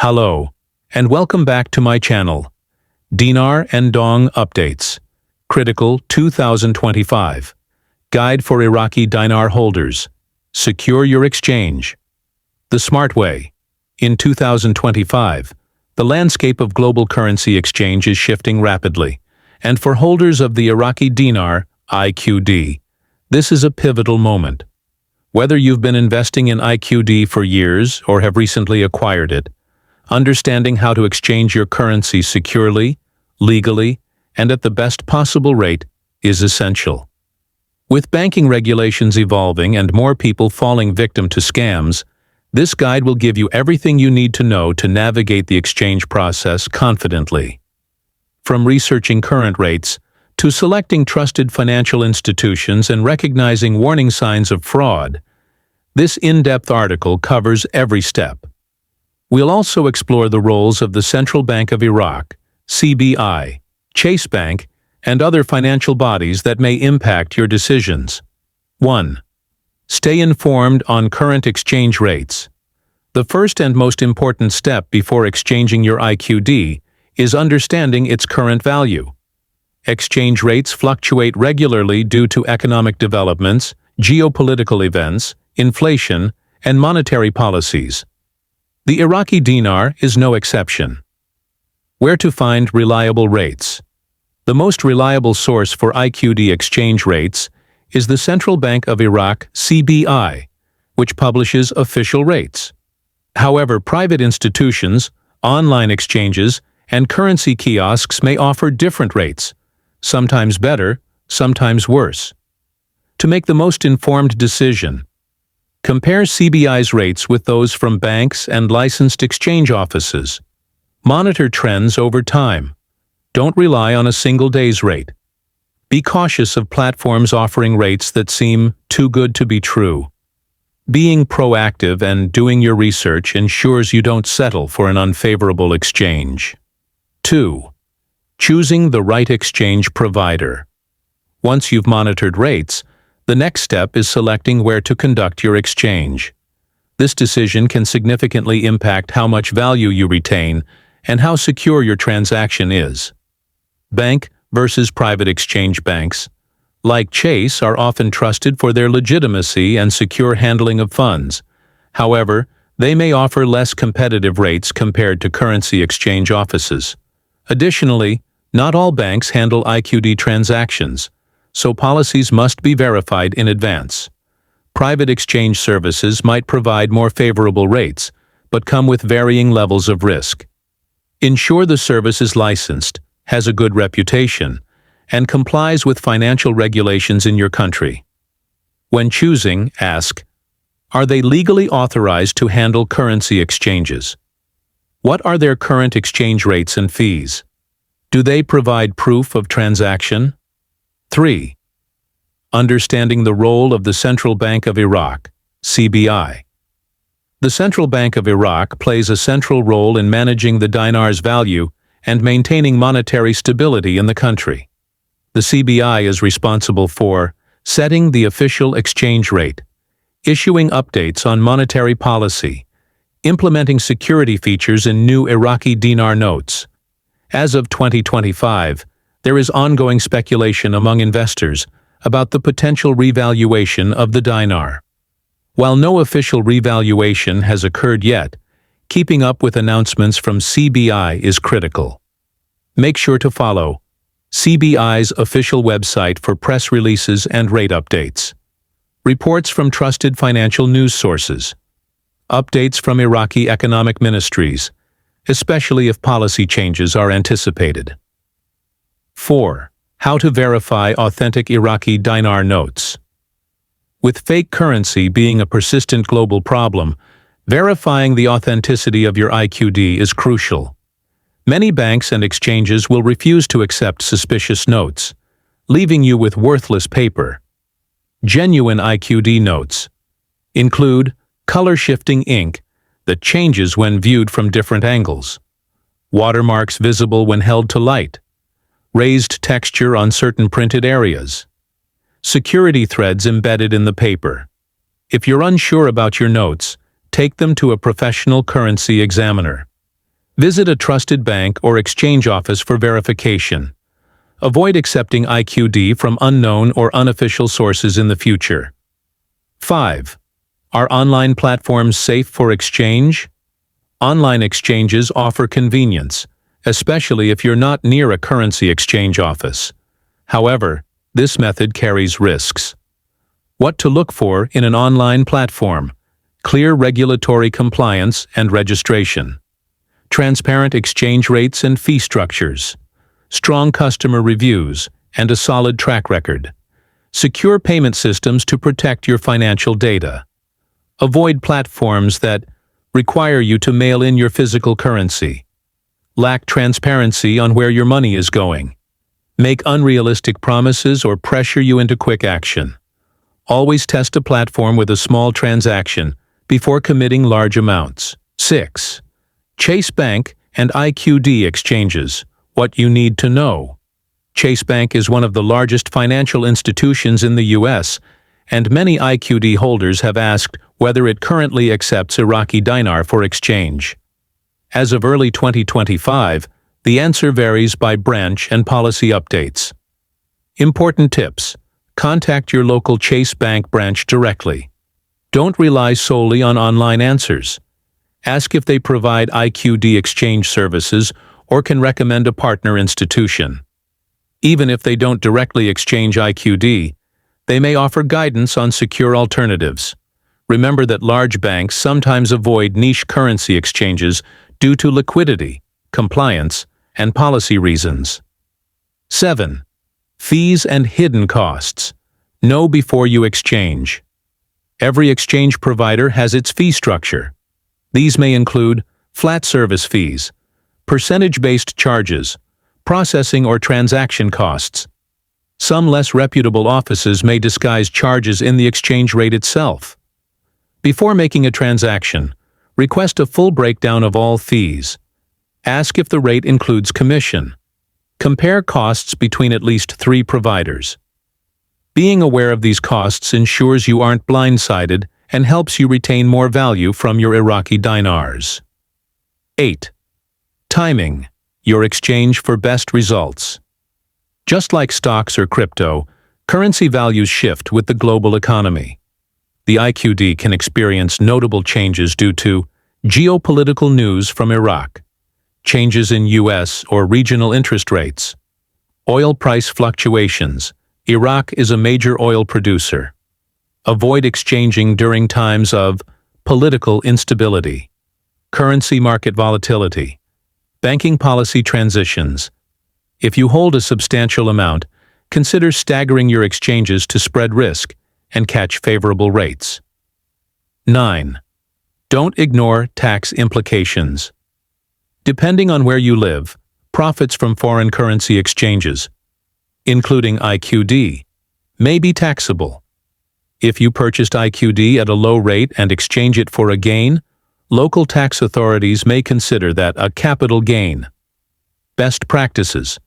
Hello, and welcome back to my channel. Dinar and Dong Updates. Critical 2025. Guide for Iraqi Dinar Holders. Secure your exchange. The smart way. In 2025, the landscape of global currency exchange is shifting rapidly, and for holders of the Iraqi Dinar, IQD, this is a pivotal moment. Whether you've been investing in IQD for years or have recently acquired it, understanding how to exchange your currency securely, legally, and at the best possible rate is essential. With banking regulations evolving and more people falling victim to scams, this guide will give you everything you need to know to navigate the exchange process confidently. From researching current rates to selecting trusted financial institutions and recognizing warning signs of fraud, this in-depth article covers every step. We'll also explore the roles of the Central Bank of Iraq, CBI, Chase Bank, and other financial bodies that may impact your decisions. 1. Stay informed on current exchange rates. The first and most important step before exchanging your IQD is understanding its current value. Exchange rates fluctuate regularly due to economic developments, geopolitical events, inflation, and monetary policies. The Iraqi dinar is no exception. Where to find reliable rates? The most reliable source for IQD exchange rates is the Central Bank of Iraq, CBI, which publishes official rates. However, private institutions, online exchanges, and currency kiosks may offer different rates, sometimes better, sometimes worse. To make the most informed decision, compare CBI's rates with those from banks and licensed exchange offices. Monitor trends over time. Don't rely on a single day's rate. Be cautious of platforms offering rates that seem too good to be true. Being proactive and doing your research ensures you don't settle for an unfavorable exchange. 2. Choosing the right exchange provider. Once you've monitored rates, the next step is selecting where to conduct your exchange. This decision can significantly impact how much value you retain and how secure your transaction is. Bank versus private exchange banks, like Chase, are often trusted for their legitimacy and secure handling of funds. However, they may offer less competitive rates compared to currency exchange offices. Additionally, not all banks handle IQD transactions, so policies must be verified in advance. Private exchange services might provide more favorable rates, but come with varying levels of risk. Ensure the service is licensed, has a good reputation, and complies with financial regulations in your country. When choosing, ask, are they legally authorized to handle currency exchanges? What are their current exchange rates and fees? Do they provide proof of transaction? 3. Understanding the role of the Central Bank of Iraq, CBI. The Central Bank of Iraq plays a central role in managing the dinar's value and maintaining monetary stability in the country. The CBI is responsible for setting the official exchange rate, issuing updates on monetary policy, implementing security features in new Iraqi dinar notes. As of 2025, there is ongoing speculation among investors about the potential revaluation of the dinar. While no official revaluation has occurred yet, keeping up with announcements from CBI is critical. Make sure to follow CBI's official website for press releases and rate updates, reports from trusted financial news sources, updates from Iraqi economic ministries, especially if policy changes are anticipated. 4. How to verify authentic Iraqi dinar notes. With fake currency being a persistent global problem, verifying the authenticity of your IQD is crucial. Many banks and exchanges will refuse to accept suspicious notes, leaving you with worthless paper. Genuine IQD notes include color-shifting ink that changes when viewed from different angles, watermarks visible when held to light, raised texture on certain printed areas, security threads embedded in the paper. If you're unsure about your notes, take them to a professional currency examiner. Visit a trusted bank or exchange office for verification. Avoid accepting IQD from unknown or unofficial sources in the future. 5. Are online platforms safe for exchange? Online exchanges offer convenience, especially if you're not near a currency exchange office. However, this method carries risks. What to look for in an online platform: clear regulatory compliance and registration, transparent exchange rates and fee structures, strong customer reviews, and a solid track record, secure payment systems to protect your financial data. Avoid platforms that require you to mail in your physical currency, lack transparency on where your money is going, make unrealistic promises, or pressure you into quick action. Always test a platform with a small transaction before committing large amounts. 6. Chase Bank and IQD exchanges. What you need to know. Chase Bank is one of the largest financial institutions in the U.S., and many IQD holders have asked whether it currently accepts Iraqi Dinar for exchange. As of early 2025, the answer varies by branch and policy updates. Important tips: contact your local Chase Bank branch directly. Don't rely solely on online answers. Ask if they provide IQD exchange services or can recommend a partner institution. Even if they don't directly exchange IQD, they may offer guidance on secure alternatives. Remember that large banks sometimes avoid niche currency exchanges due to liquidity, compliance, and policy reasons. 7. Fees and hidden costs. Know before you exchange. Every exchange provider has its fee structure. These may include flat service fees, percentage-based charges, processing or transaction costs. Some less reputable offices may disguise charges in the exchange rate itself. Before making a transaction, request a full breakdown of all fees. Ask if the rate includes commission. Compare costs between at least 3 providers. Being aware of these costs ensures you aren't blindsided and helps you retain more value from your Iraqi dinars. 8. Timing your exchange for best results. Just like stocks or crypto, currency values shift with the global economy. The IQD can experience notable changes due to geopolitical news from Iraq, changes in U.S. or regional interest rates, oil price fluctuations. Iraq is a major oil producer. Avoid exchanging during times of political instability, currency market volatility, banking policy transitions. If you hold a substantial amount, consider staggering your exchanges to spread risk and catch favorable rates. 9. Don't ignore tax implications. Depending on where you live, profits from foreign currency exchanges, including IQD, may be taxable. If you purchased IQD at a low rate and exchange it for a gain, local tax authorities may consider that a capital gain. Best practices: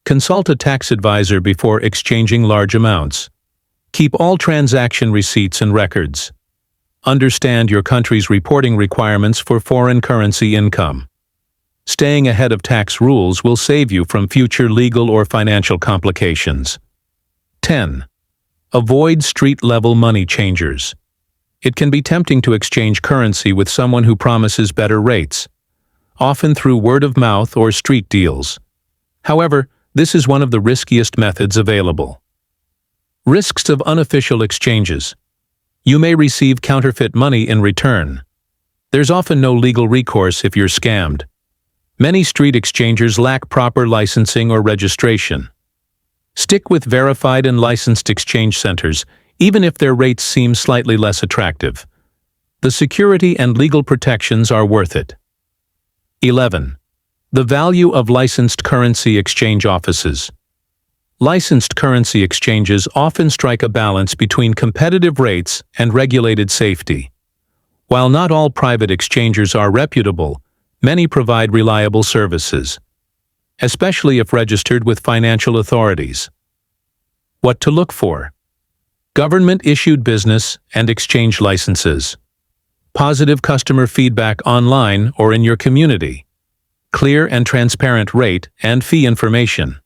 consult a tax advisor before exchanging large amounts. Keep all transaction receipts and records. Understand your country's reporting requirements for foreign currency income. Staying ahead of tax rules will save you from future legal or financial complications. 10. Avoid street-level money changers. It can be tempting to exchange currency with someone who promises better rates, often through word of mouth or street deals. However, this is one of the riskiest methods available. Risks of unofficial exchanges. You may receive counterfeit money in return. There's often no legal recourse if you're scammed. Many street exchangers lack proper licensing or registration. Stick with verified and licensed exchange centers, even if their rates seem slightly less attractive. The security and legal protections are worth it. 11. The value of licensed currency exchange offices. Licensed currency exchanges often strike a balance between competitive rates and regulated safety. While not all private exchangers are reputable, many provide reliable services, especially if registered with financial authorities. What to look for: government-issued business and exchange licenses, positive customer feedback online or in your community, clear and transparent rate and fee information.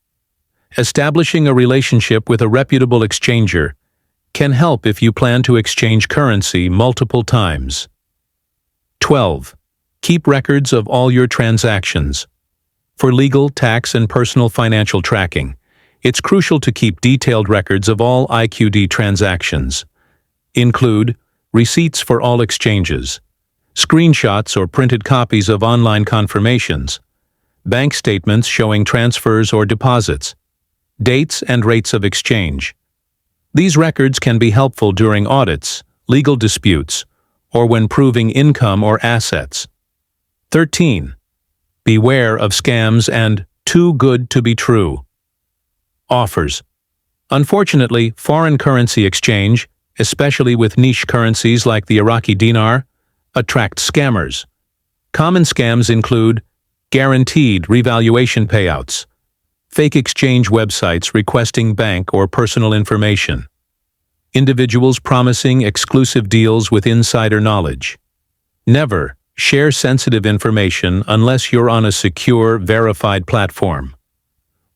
Establishing a relationship with a reputable exchanger can help if you plan to exchange currency multiple times. 12. Keep records of all your transactions. For legal, tax, and personal financial tracking, it's crucial to keep detailed records of all IQD transactions. Include receipts for all exchanges, screenshots or printed copies of online confirmations, bank statements showing transfers or deposits, dates and rates of exchange. These records can be helpful during audits, legal disputes, or when proving income or assets. 13. Beware of scams and too good to be true offers. Unfortunately, foreign currency exchange, especially with niche currencies like the Iraqi Dinar, attract scammers. Common scams include guaranteed revaluation payouts, fake exchange websites requesting bank or personal information, individuals promising exclusive deals with insider knowledge. Never share sensitive information unless you're on a secure, verified platform.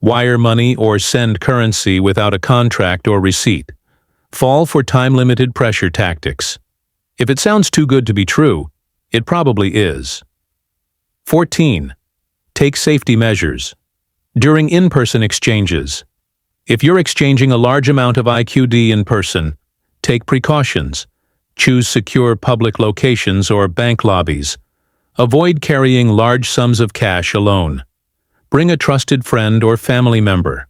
Wire money or send currency without a contract or receipt. Fall for time-limited pressure tactics. If it sounds too good to be true, it probably is. 14. Take safety measures. During in-person exchanges, if you're exchanging a large amount of IQD in person, take precautions. Choose secure public locations or bank lobbies. Avoid carrying large sums of cash alone. Bring a trusted friend or family member.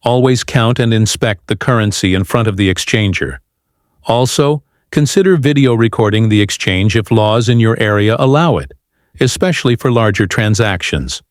Always count and inspect the currency in front of the exchanger. Also, consider video recording the exchange if laws in your area allow it, especially for larger transactions.